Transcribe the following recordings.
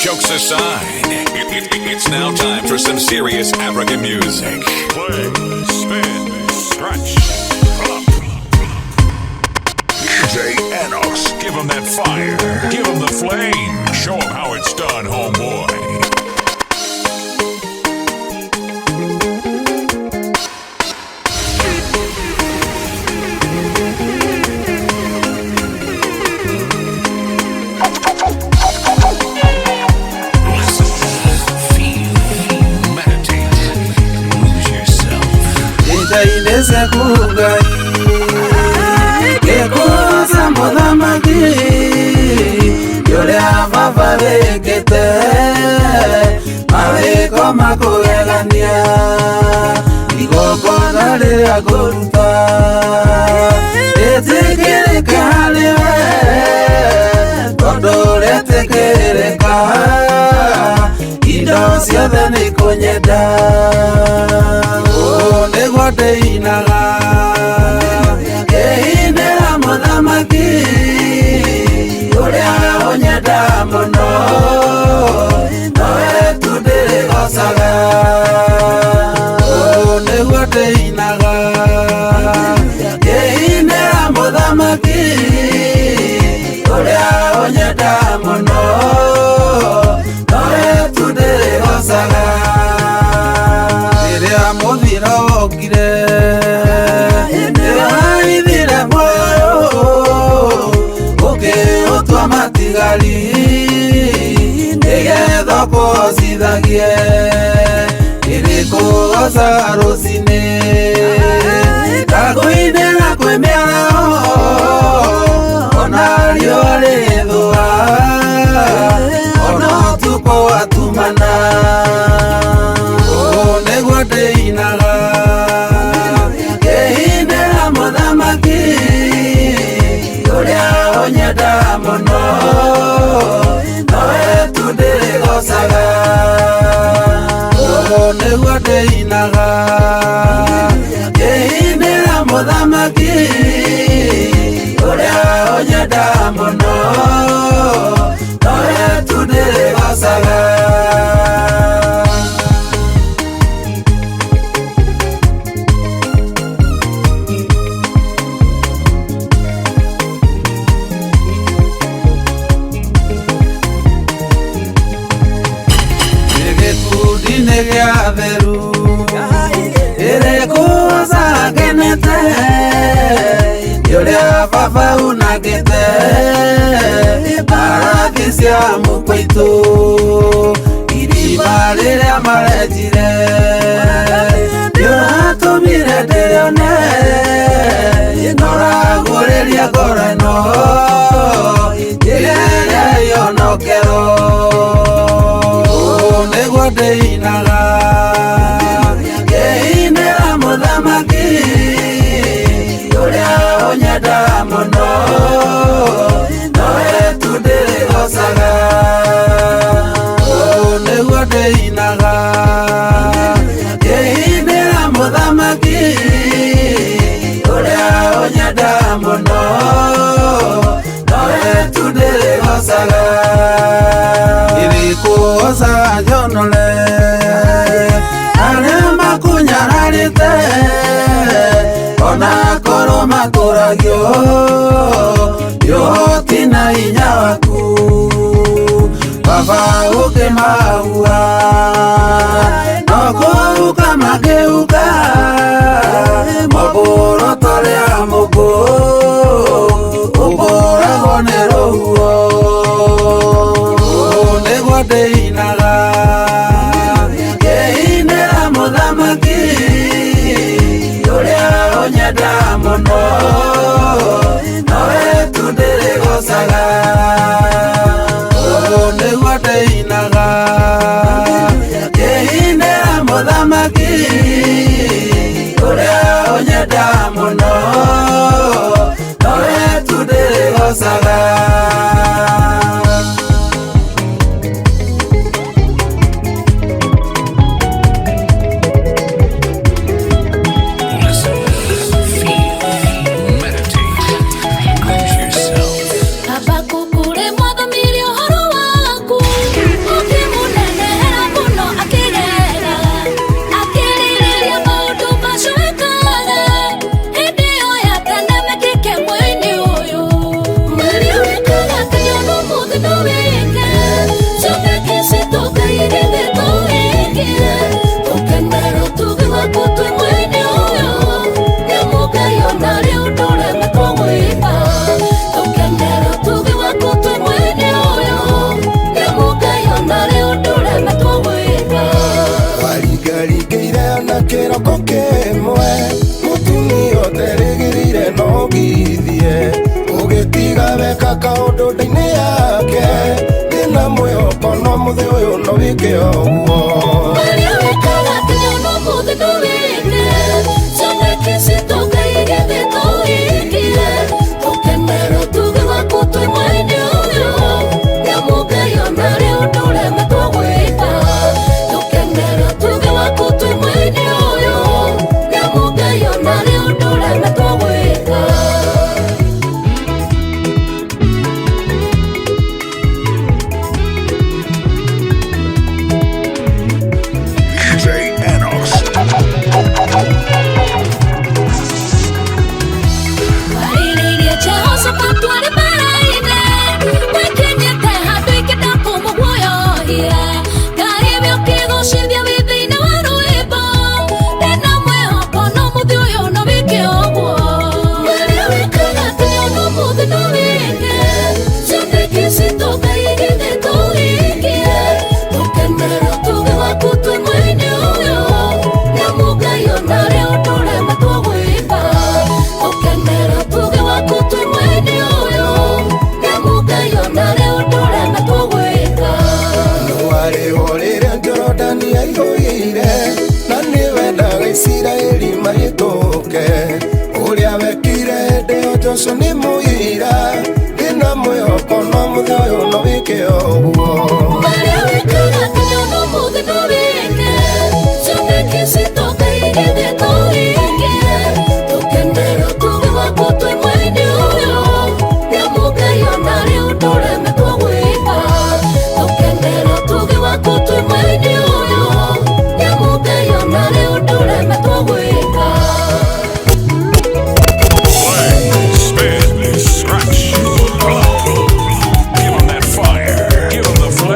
Jokes aside, it's now time for some serious African music. Play, spin, scratch, flop. DJ Enox, give him that fire. Give him the flame. Show him how it's done, homeboy. Inese kugai Kekuza mudhamaki Yole afafa vekete Maweko makugegania Igokona lea kuruta Etekereka haliwe Kondo letekereka Indo siothe ni kunyeda Negwate inaga Kehindera muthamaki Uria onyeda muno Noe tudiri gosaga Negwate inaga Kehindera muthamaki Uria onyeda muno Noe tudiri gosaga Muthira okire Ndiraithire moyo Uke utwa matigari Nigetha kũcithagie Irikugoca rũcinĩ Kaguinĩra kwĩ mĩaraho Ona riũa rĩgĩthũa Ona ũtukũ watumana Kehindera muthamaki Uria onyeda muno Noe tudiri gosaga Nĩguo ndĩinaga Kehindera muthamaki Uria onyeda muno Noe tudiri gosaga Negeatheru Irekuoza genete Yuria baba unagete Arathi cia mukwitu Irima riria maretire Nĩũratũmire ndĩrĩone Noragũrĩria ngoro ĩno Ĩrĩa yonokero Nĩguo ndĩinaga Kehindera muthamaki Uria onyeda muno Noe tudiri gosaga Nĩguo ndĩinaga Kehindera muthamaki Uria onyeda muno Noe tudiri gosaga Irikuoza jonole Arĩa makunyararĩte Ona korwo makũragio Yũhoti na hinya waku Baba ũkĩmahua No kũhuka makĩhuka Mũmbũro rĩa mũmbũ Ũmbũragwo nĩ rũhuho Nĩguo ndĩinaga Kehindera muthamaki Uria onyeda muno Noe tudiri gosaga Nĩguo ndĩinaga Kehindera muthamaki Uria onyeda muno Noe tudiri gosaga muthi uyu no wike oguo Maria wikaga tene no muthi no wike Chone kisito kaige vito ikie Tukemero tuge waku tui mwaini uyo Nyamuga yonare udure metogwika Tukemero tuge waku tui mwaini uyo Nyamuga yonare udure metogwika DJ Anox. Mariria chehoso patuare paraine Wekenye te hatu ikeda como guayohia Karibio kigo shivya vivine waruibo Tena mweho kono muthi uyo no wike oguo Maria wikaga tene no muthi no wike Chone kisito kaige vito ikie Tukemero tuge waku tui mwaini uyo Nyamuga yonare udure metogwika Tukemero tuge waku tui mwaini uyo Nyamuga yonare udure metogwika warihorire Jorodani yaihũire na nĩ wendaga Isiraeli mahĩtũke ũrĩa wekire hĩndĩ ĩyo Joshua nĩ mũira ndĩna mwĩhoko no mũthĩ ũyũ no wĩke ũguo Maria wikaga tene no muthi no wike Chone kisito kaige vito ikie Tukemero tuge waku tui mwaini uyo Nyamuga yonare udure metogwika Tukemero tuge waku tui mwaini uyo Nyamuga yonare udure metogwika Play, spin, scratch, pluck. Give 'em that fire. Give 'em the flame.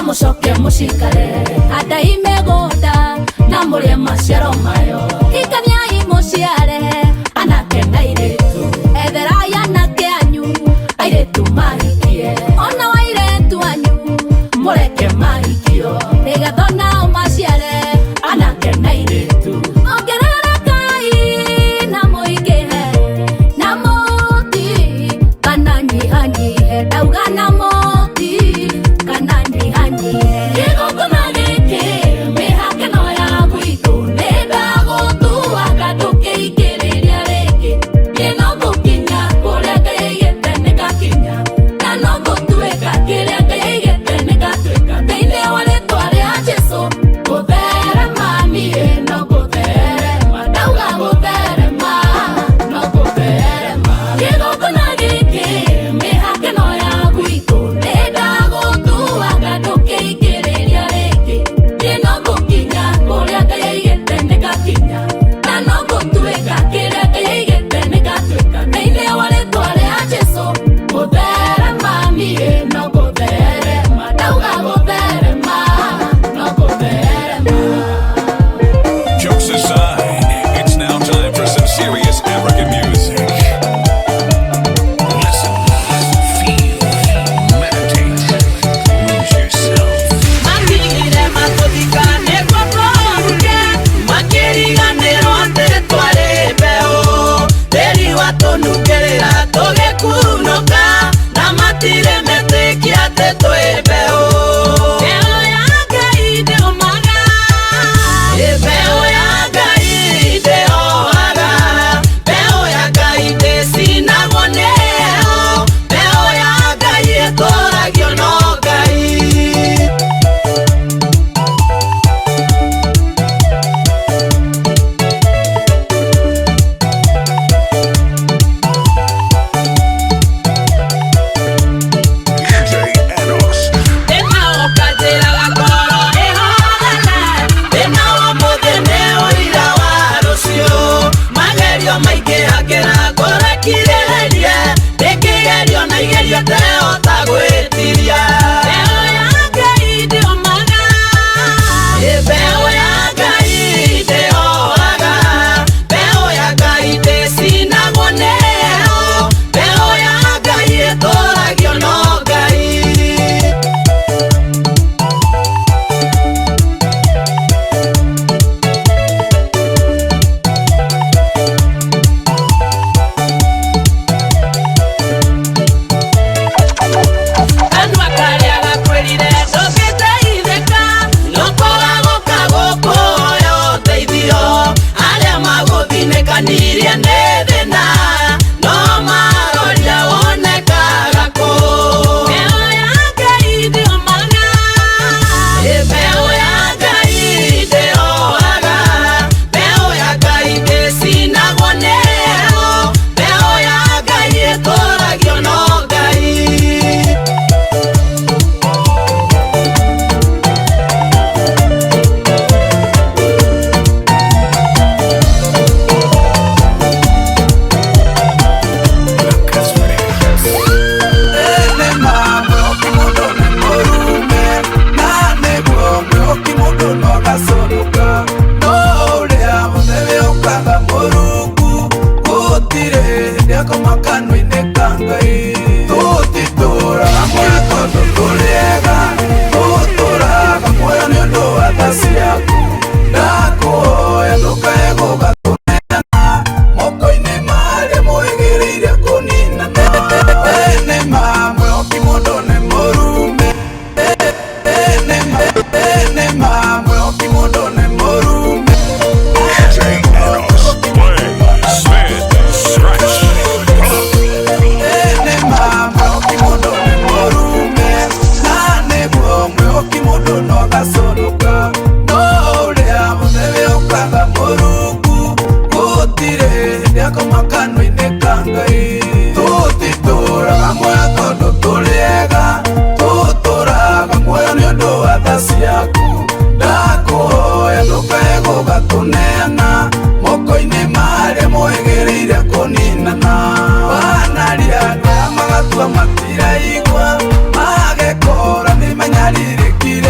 mucoke mucikare andai mĩgũnda na mũrĩe maciaro mayo ikaniai mũciare anake na airĩtu etherai anake anyu airĩtu mahikie ona wa airĩtu anyu mũreke mahikio nĩgetha nao maciare anake na airĩtu ongererekai na mũingĩhe na mũti kana nyihanyihe ndauga na mũti kana nyihanyihe gĩgũngũna gĩkĩ mĩhake no ya gwitũ nĩndagũtuaga ndũkĩingĩrĩria rĩngĩ niĩ no ngũkinya kũrĩa Ngai aigĩte nĩngakinya na no ngũtuĩka kĩrĩa Ngai aigĩte nĩngatuĩka thĩinĩ wa rĩtwa rĩa Jesũ gũtherema niĩ no gũtherema ndauga gũtherema no gũtherema gĩgũngũna gĩkĩ mĩhake no ya gwitũ nĩndagũtuaga ndũkĩingĩrĩria rĩngĩ niĩ no ngũkinya kũrĩa Ngai aigĩte nĩngakinya na no ngũtuĩka kĩrĩa Ngai aigĩte nĩngatuĩka thĩinĩ wa rĩtwa rĩa Jesũ gũtherema niĩ no gũtherema ndauga gũtherema no gũtherema. Jokes aside, it's now time for some serious African music. Listen, feel, meditate, lose yourself. Matigire matũthikane kwakwaruke makĩriganĩrwo atĩ twarĩ mbeũ tĩri watũnungĩrĩra tũgĩkunũka na matirĩ metĩkia atĩ twĩ mbeũ. Mbeũ ya Ngai ndĩũmaga, mbeũ ya Ngai ndĩhohaga, mbeũ ya Ngai ndĩcinagwo nĩ heho, mbeũ ya Ngai ĩtũũragio no Ngai. DJ Enos. Ndĩnaoka njĩraga ngoro ĩhoragane, ndĩnawa mũthĩ nĩ ũira wa rũciũ. Magerio maingĩ angĩra ngoro ĩkirĩrĩrie, ndĩkĩgerio na igerio ndehota gwĩtiria. Mbeũ ya Ngai ndĩũmaga, mbeũ ya Ngai ndĩhohaga, mbeũ ya Ngai ndĩcinagwo nĩ heho, mbeũ ya Ngai ĩtũũragio no Ngai. Andũ akarĩaga kwĩrire ndũngĩteithĩka, nũkũga gũka gũkũ oya ũteithio. Arĩa magũthinĩkanirie nĩ thĩna, no marũria wonekaga kũ. Mbeũ ya Ngai ndĩũmaga, mbeũ ya Ngai ndĩhohaga, mbeũ ya Ngai ndĩcinagwo nĩ heho, mbeũ ya Ngai ĩtũũragio no Ngai. Ene mamwe okimundu nĩ mũrume, na nĩguo mwe okimundu no gaconoka. No ũrĩa mũthebe ũkaga Mũrungu, gũtirĩ hĩndĩ akoma kanua-inĩ ka Ngai. Tũtitũũraga muoyo tondũ tũrĩ ega, tũtũũraga muoyo nĩ ũndũ wa tha ciaku. Ndakũhoya ndũkae gũgatũneana moko-inĩ marĩa mwĩgĩrĩire kũninana. Ene mamwe okimundu nĩ mũrume, ene mamwe okimundu nĩ mũrume. DJ Enos. Play, spin, scratch. Ene mamwe okimundu nĩ mũrume, na nĩguo mwe okimundu no gaconoka. No ũrĩa mũthebe ũkaga Mũrungu, gũtirĩ hĩndĩ akoma kanua-inĩ ka Ngai. Tũtitũũraga muoyo tondũ tũrĩ ega, tũtũũraga muoyo nĩ ũndũ wa tha ciaku. Ndakũhoya ndũkae gũgatũneana moko-inĩ marĩa mwĩgĩrĩire kũninana. Wanaria ndaya magatua matiraigua, magekora nĩ manyariirĩkire.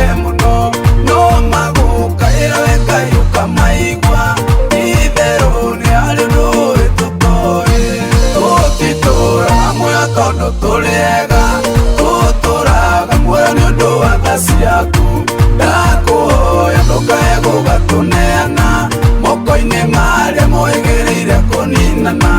ciaku ndakuhoya ndukae gugatuneana moko-inĩ marĩa mwĩgĩrĩire kũninana.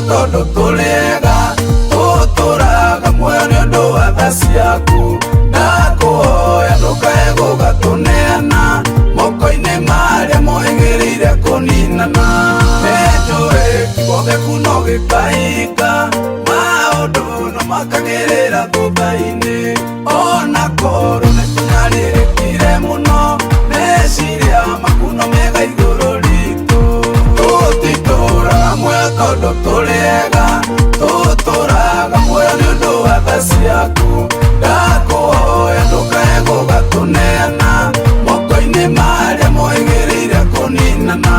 Tondũ tũrĩega tũtũraga muoyo nĩ ũndũ wa tha ciaku ndakuhoya ndũkae gũgatũneana moko-inĩ marĩa mwĩgĩrĩire kũninana. Nĩnjũĩ kiugo gĩaku no gĩkahinga maũndũ no makagĩrĩra thutha-inĩ ona korwo nĩ tũnyarĩrĩkire mũno meciria maku no mega igũrũ ritũ. Tũtitũraga muoyo tondũ tũrĩega tũtũraga muoyo nĩ ũndũ wa tha ciaku ndakuhoya ndũkae gũgatũneana moko-inĩ marĩa mwĩgĩrĩire kũninana.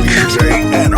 DJ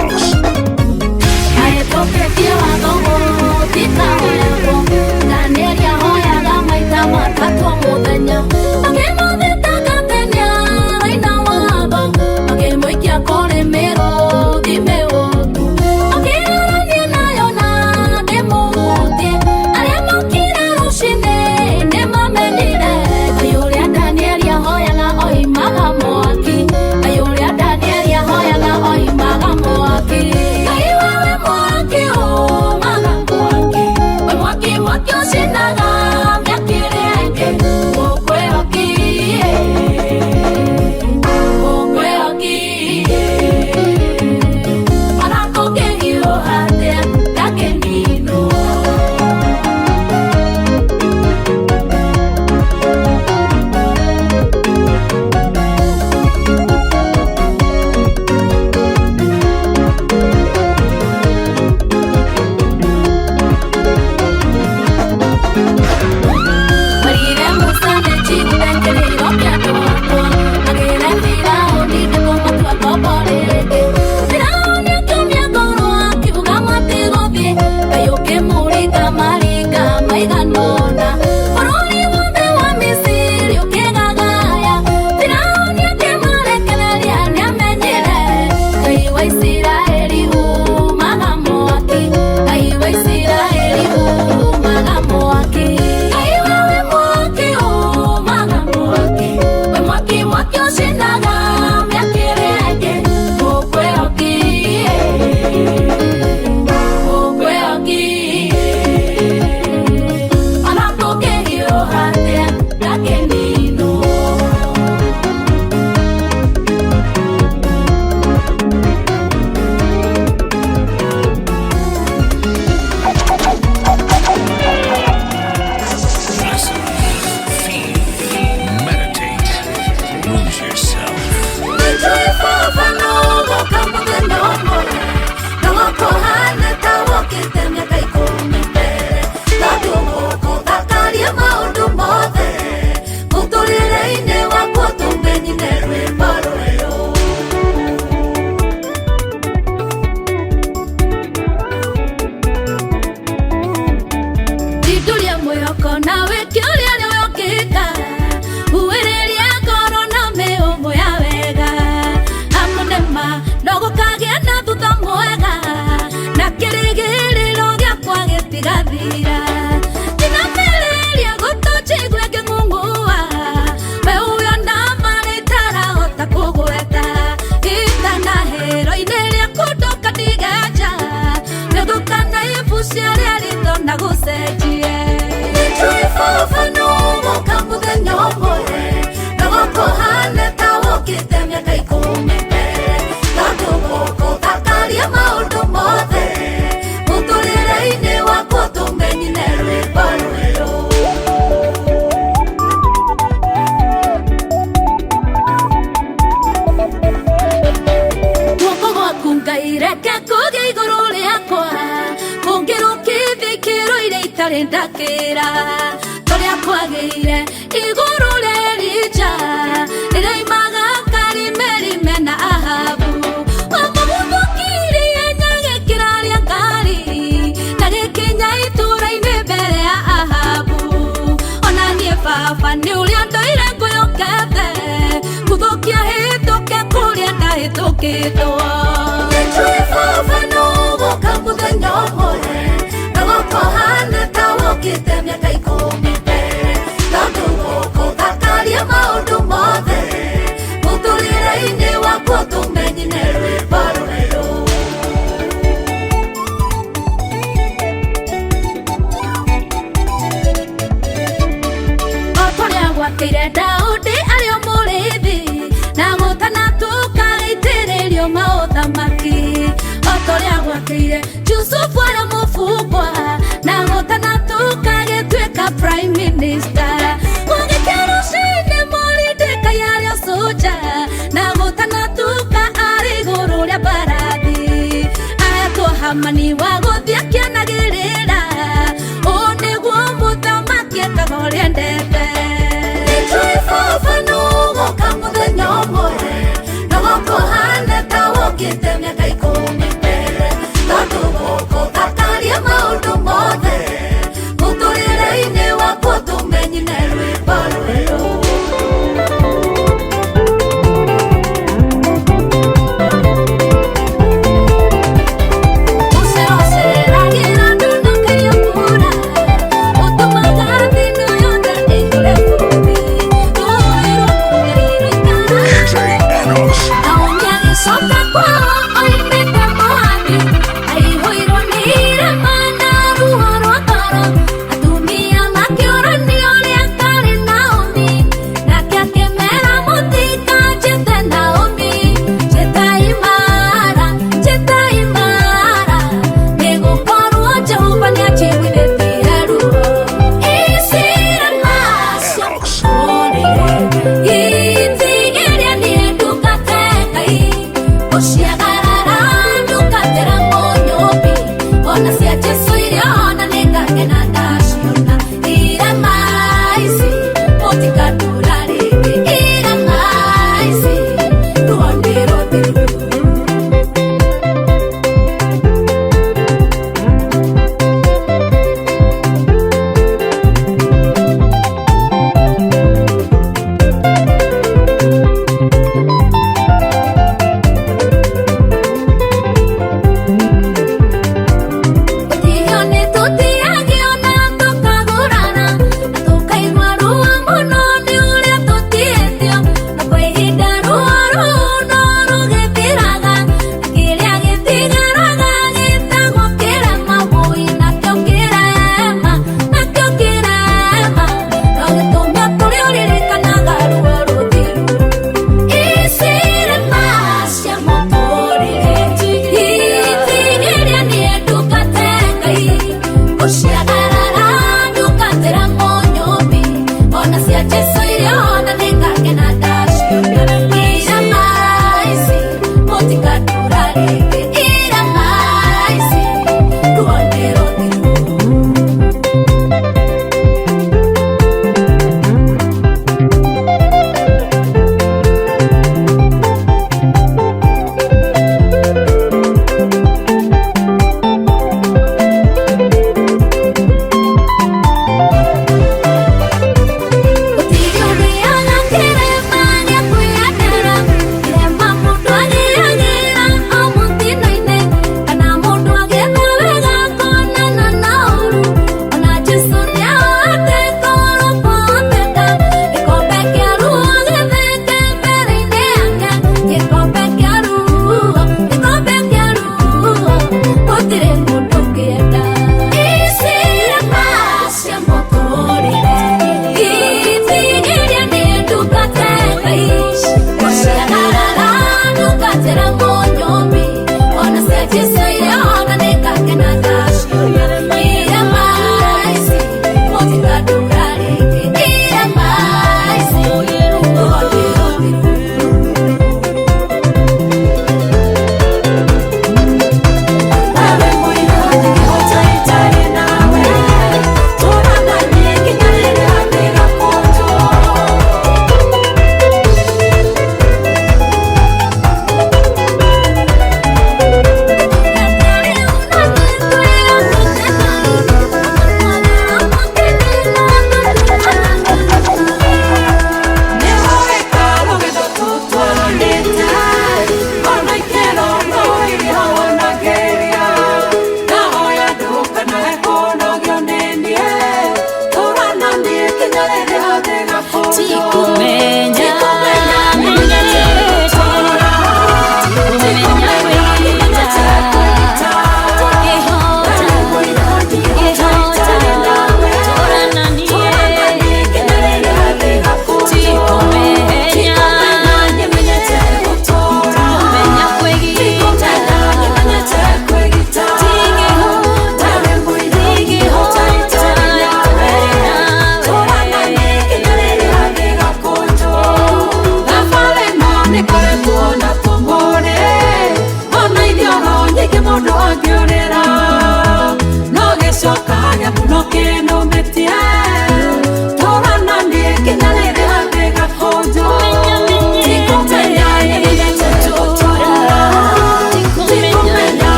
Ngai reke kũgĩa igũrũ rĩakwa kũngĩrũkithia ikĩro iria itarĩ ndakĩra tũrĩa kwagĩire igũrũ rĩa Elija rĩraimaga Karimeli na Ahabu wamũhũthũkirie nyagĩkĩra rĩa ngari na gĩkinya itũũra-inĩ mbere ya Ahabu ona niĩ baba nĩ ũrĩa ndoire ngũyũkete gũthũkia hĩtũke kũrĩa ndahĩtũkĩtwo nĩnjũĩ baba nũgũka mũthenya ũmwe na gũkũhana ta wũkĩte mĩaka 10 mbere tondũ gũkũthakaria maũndũ mothe mũtũrĩre-inĩ wakwa tũmenyine rwĩmbo rwerũ o tũrĩa gwakĩire Daudi arĩ o mũrĩithi na gũtana tũkagĩitĩrĩrio maũthamaki o tũrĩa gwakĩire Jusufu arĩ mũbungwa na gũtana tũkagĩtuĩka prime minister gwagĩkĩa rũcinĩ Moridekai arĩ o soja na gũtana tũka arĩ igũrũ rĩa mbarathi ayatwo Hamani wa gũthiĩ akĩanagĩrĩra ũũ nĩguo mũthamaki ekaga ũrĩa endete nĩnjũĩ baba nũgũka mũthenya ũmwe na gũkũhana ta wũkĩte mĩaka 10 mbere tondũ gũkũthakaria maũndũ mothe mũtũrĩre-inĩ wakwa tũmenyine rwĩmbo rwerũ ũceragĩra andũ na Ngai akũra ũtũmaga thĩinĩ yothe ĩihũre bũrũri rũĩ rũkũngĩire ikara DJ Enox. Naomi agĩcoka kwao oiga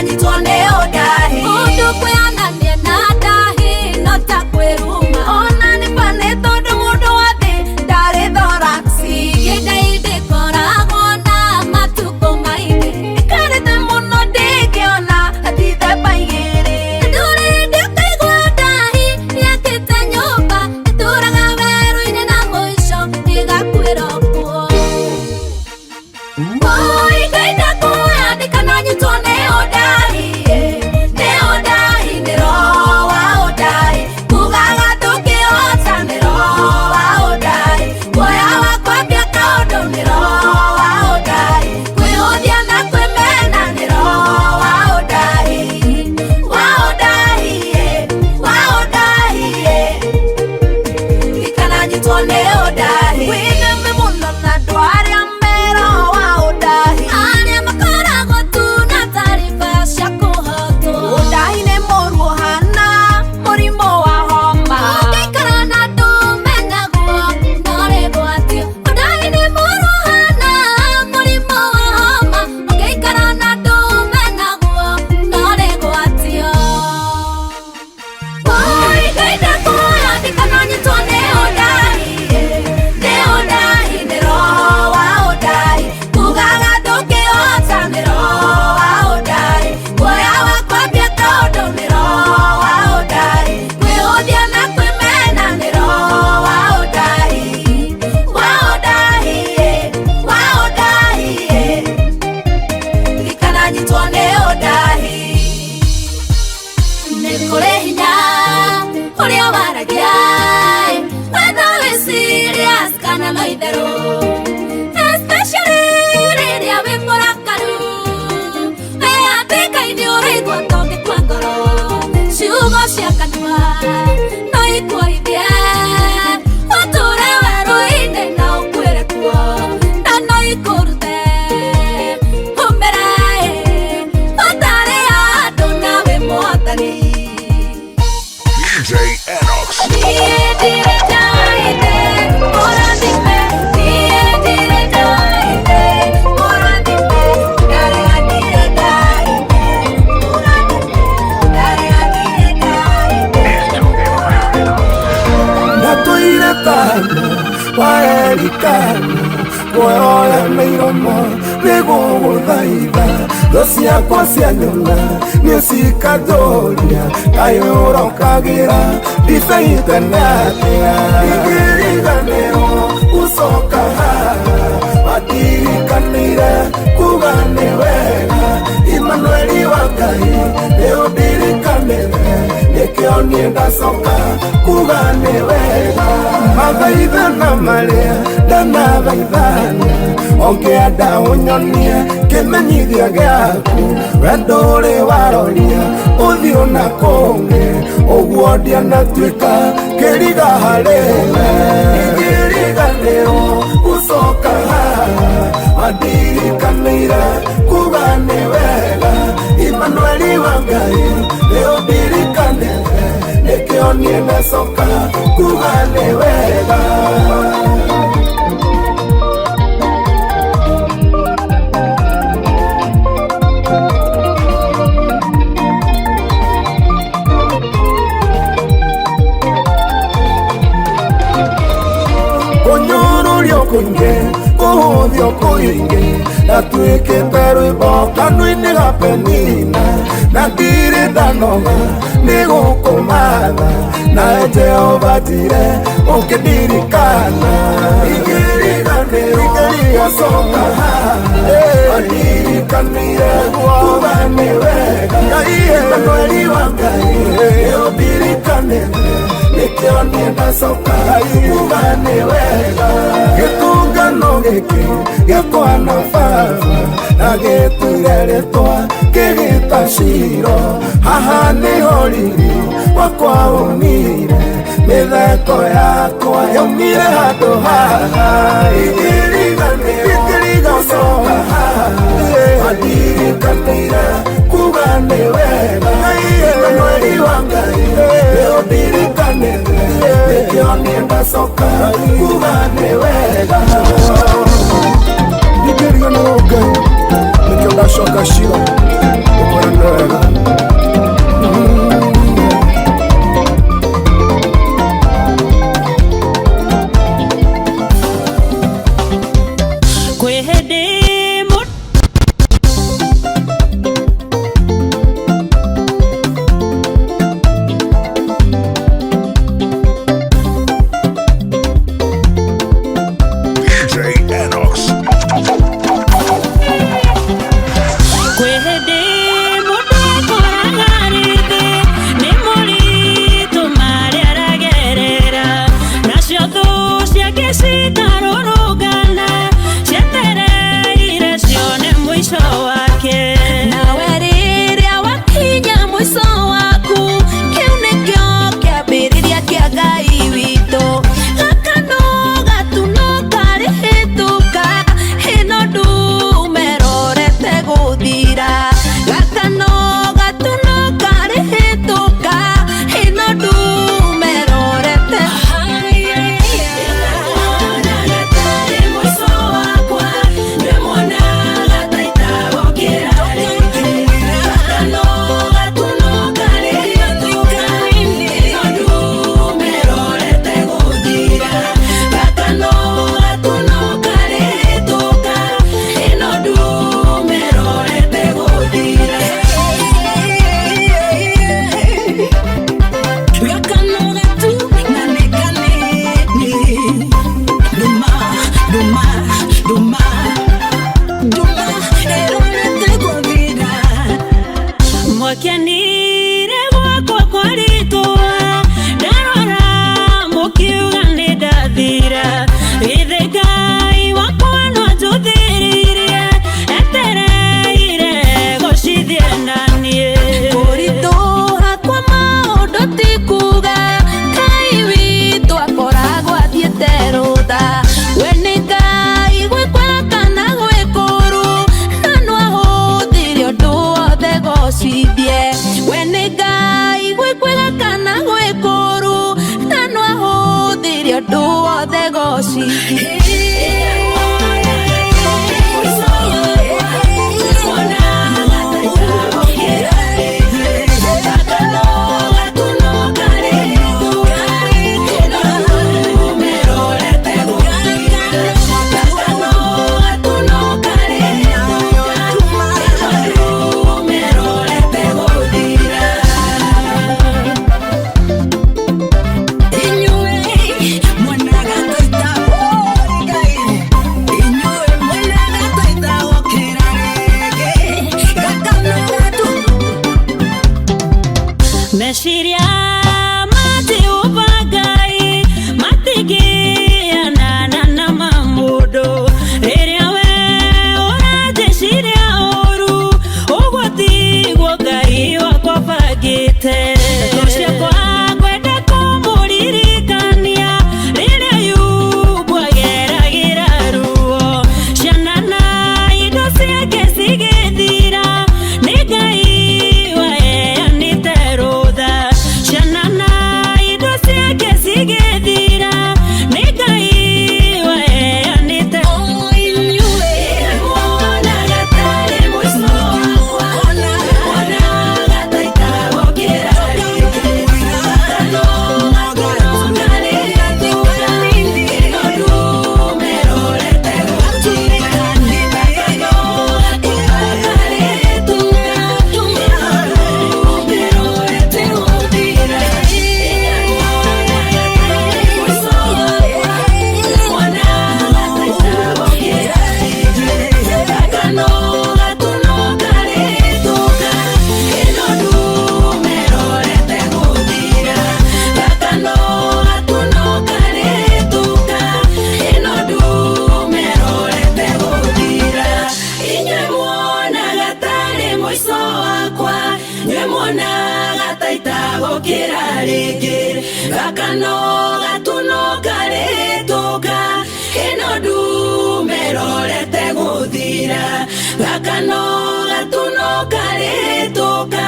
Ikanyitwo nĩ ũndahi mũndũ kwĩanania na ndahi no ta kwĩruma ona nĩbanĩ tondũ mũndũ wa thĩ ndarĩ thoraxi gĩdaidĩ koragwo na matukũ maingĩ ikarĩte mũno ndĩngĩona hathithe baigĩrĩ ndũrĩndĩ kaigua ndahi yakĩte nyũmba ĩtũraga werũ-inĩ na mũico ĩgakwĩra kuo ikaida kũyandĩka no nyitwo nĩ ũndahi nĩ ũndahi nĩ roho wa ũndahi kugaga ndũngĩhota nĩ roho wa ũndahi guoya wa kwambia kaũndũ nĩ roho wa ũndahi kwĩhũthia na kwĩmena nĩ roho wa ũndahi wa ũndahi wa ũndahi ikananyitwo nĩ ũndahi wĩtheme mũno na andũ arĩa mero wa ũndahi arĩa makoragwo tu na taarifa cia kũhotwo ũndahi nĩ mũru ũhana mũrimũ wa homa ũngĩikara na andũ menaguo no rĩgwatio ũndahi nĩ mũru ũhana mũrimũ wa homa ũngĩikara na andũ menaguo no rĩgwatio ikaida kũyandĩka no nyitwo nĩ ũndahi nĩ ũndahi nĩ roho wa ũndahi kugaga ndũngĩhota nĩ roho wa ũndahi guoya wa kwambia kaũndũ nĩ roho wa ũndahi kwĩhũthia na kwĩmena nĩ roho wa ũndahi wa ũndahi wa ũndahi ikananyitwo nĩ ũndahi nĩ kũrĩ hinya ũrĩa waragia whether wĩ serious kana no itherũ especially rĩrĩa wĩ mũrakaru wĩyandĩka-inĩ ũraigua tonge kwa ngoro ciugo cia kanua no ikũrithie ũtũre werũ-inĩ na ũkwĩre kuo na no ikũrute ũmĩre ũtarĩ andũ na wĩ mũhotani DJ Enox. Ndatuire kana waerikana kuoya na iromo nĩgũgũthaitha thũ ciakwa cia nyona nĩcikatũria kayũrokagĩra ndibeiitene atĩa ingĩriganĩrwo gũcoka haha mandirikanĩire kuga nĩ wega Imanueli wa Ngai nĩũndirikanĩre nĩkĩo niĩ ndacoka kuga nĩ wega mathaithana marĩa ndanathaithana ongĩenda ũnyonie kĩmenyithia gĩaku wendo ũrĩ waroria ũthiũ na kũngĩ ũguo ndianatuĩka kĩriga harĩwe ingĩriganĩrwo gũcoka haha mandirikanĩire kuga nĩ wega Imanueli wa Ngai nĩũndirikanĩre nĩkĩo niĩ ndacoka kuga nĩ wega kũnyũrũrio kũingĩ kũhũthio kũingĩ natuĩkĩte rwĩmbo kanua-inĩ ga Penina na ndirĩ ndanoga nĩ gũkũmatha nawe Jehova njire ũkĩndirikana ingĩriganĩrwo gũcoka haha mandirikanĩire kuga nĩ wega Imanueli wa Ngai nĩũndirikanĩre nĩkĩo niĩ ndacoka kuga nĩ wega gĩtungano gĩkĩ gĩakwa na baba na gĩtuire rĩtwa kĩgĩta Shiro haha nĩho riri wakwa ũmire mĩtheko yakwa yaumire handũ haha ingĩriganĩrwo gũcoka haha mandirikanĩire kuga nĩ wega Imanueli wa Ngai nĩũndirikanĩre nĩkĩo niĩ ndacoka kuga nĩ wega ndingĩriganĩrwo Ngai nĩkĩo ndacoka Shiro Mwendanire gwakwa kwaritwa ndarora mukiuga nindathira ithigai wakwa no njuthirie etereire gucithie nanie kurituha kwa maundu tikuga Ngai witũ akoragwo athiĩte rũtha we nĩ Ngai gwĩkwara kana gwĩkũru na no ahũthĩre ũndũ wothe gũcithie we nĩ Ngai gwĩkwara kana gwĩkũru na no ahũthĩre ũndũ wothe gũcithie Meciria matiuba Ngai matigianana na mamundu riria we urajiciria uru uguo tiguo Ngai wakwa bangite tuciakwa ngwenda kumuririkania riria yumbwageragira ruo ciana na indo ciake cigithira ni Ngai waheanite rũtha ciana na indo ciake cigithira ni Ngai waheanite inyuĩ muonaga tarĩ mũico wakwa muonaga ta itagũkĩra rĩngĩ no ndumerorete gakano gatunoka rĩtũka ĩno ndumerorete gũthira gakano gatunoka rĩtũka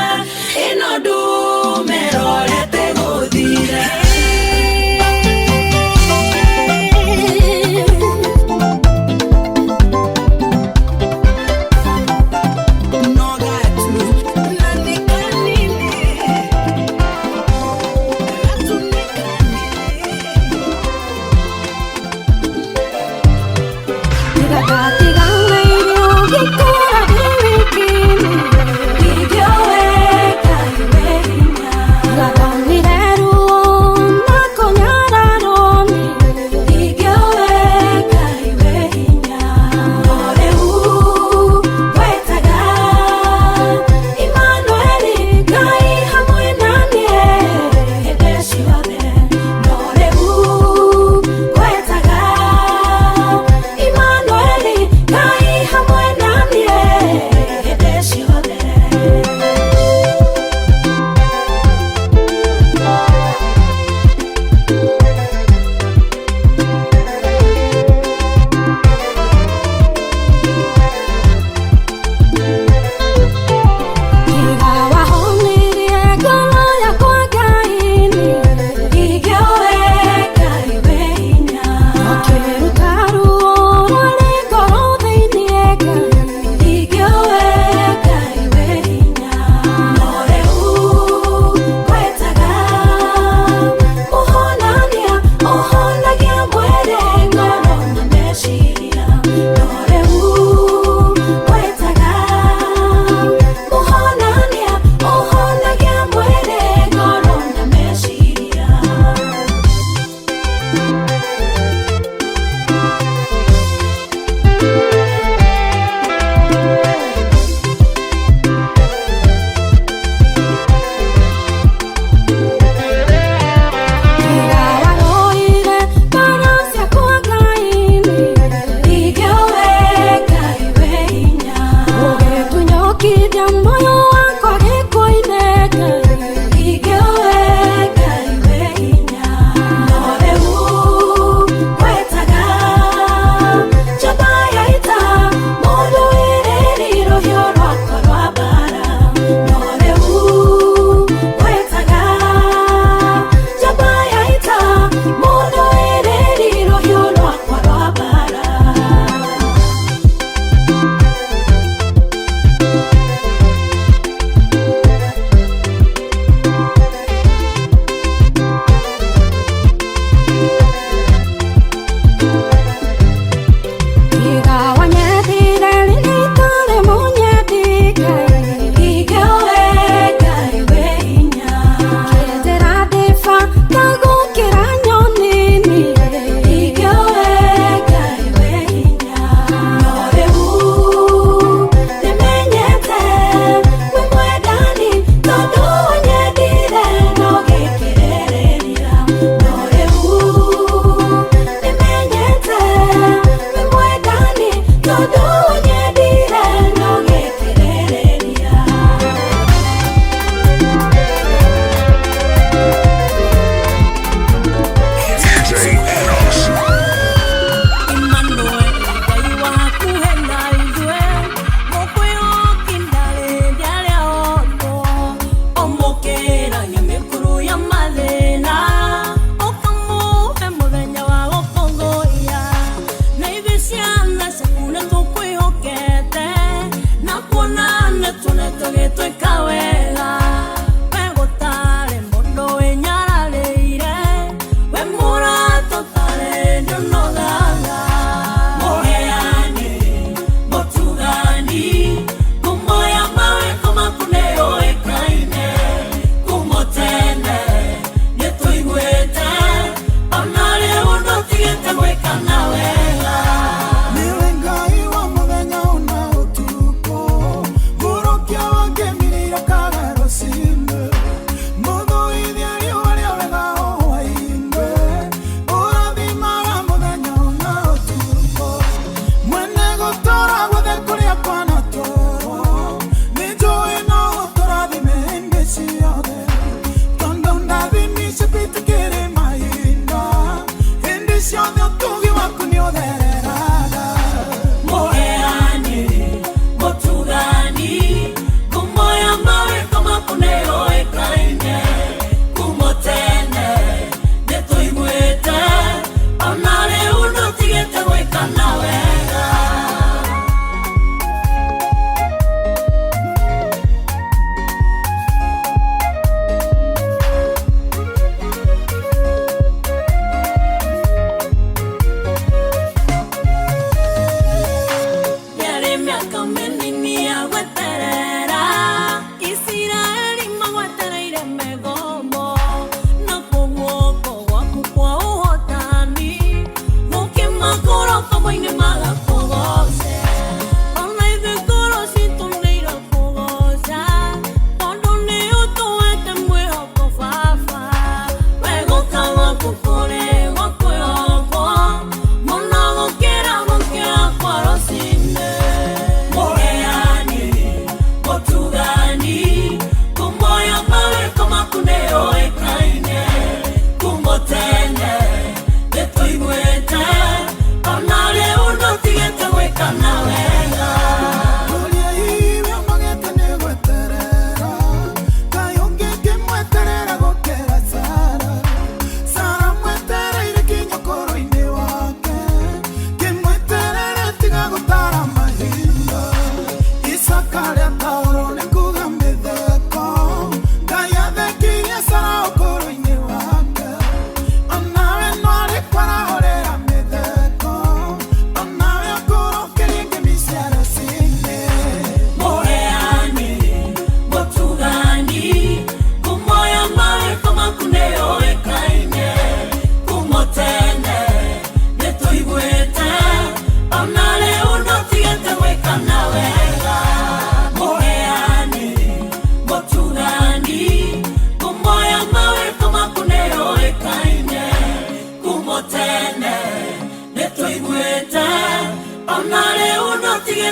ĩno ndumerorete gũthira Tiga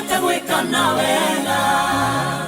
nĩendete gwĩka na wega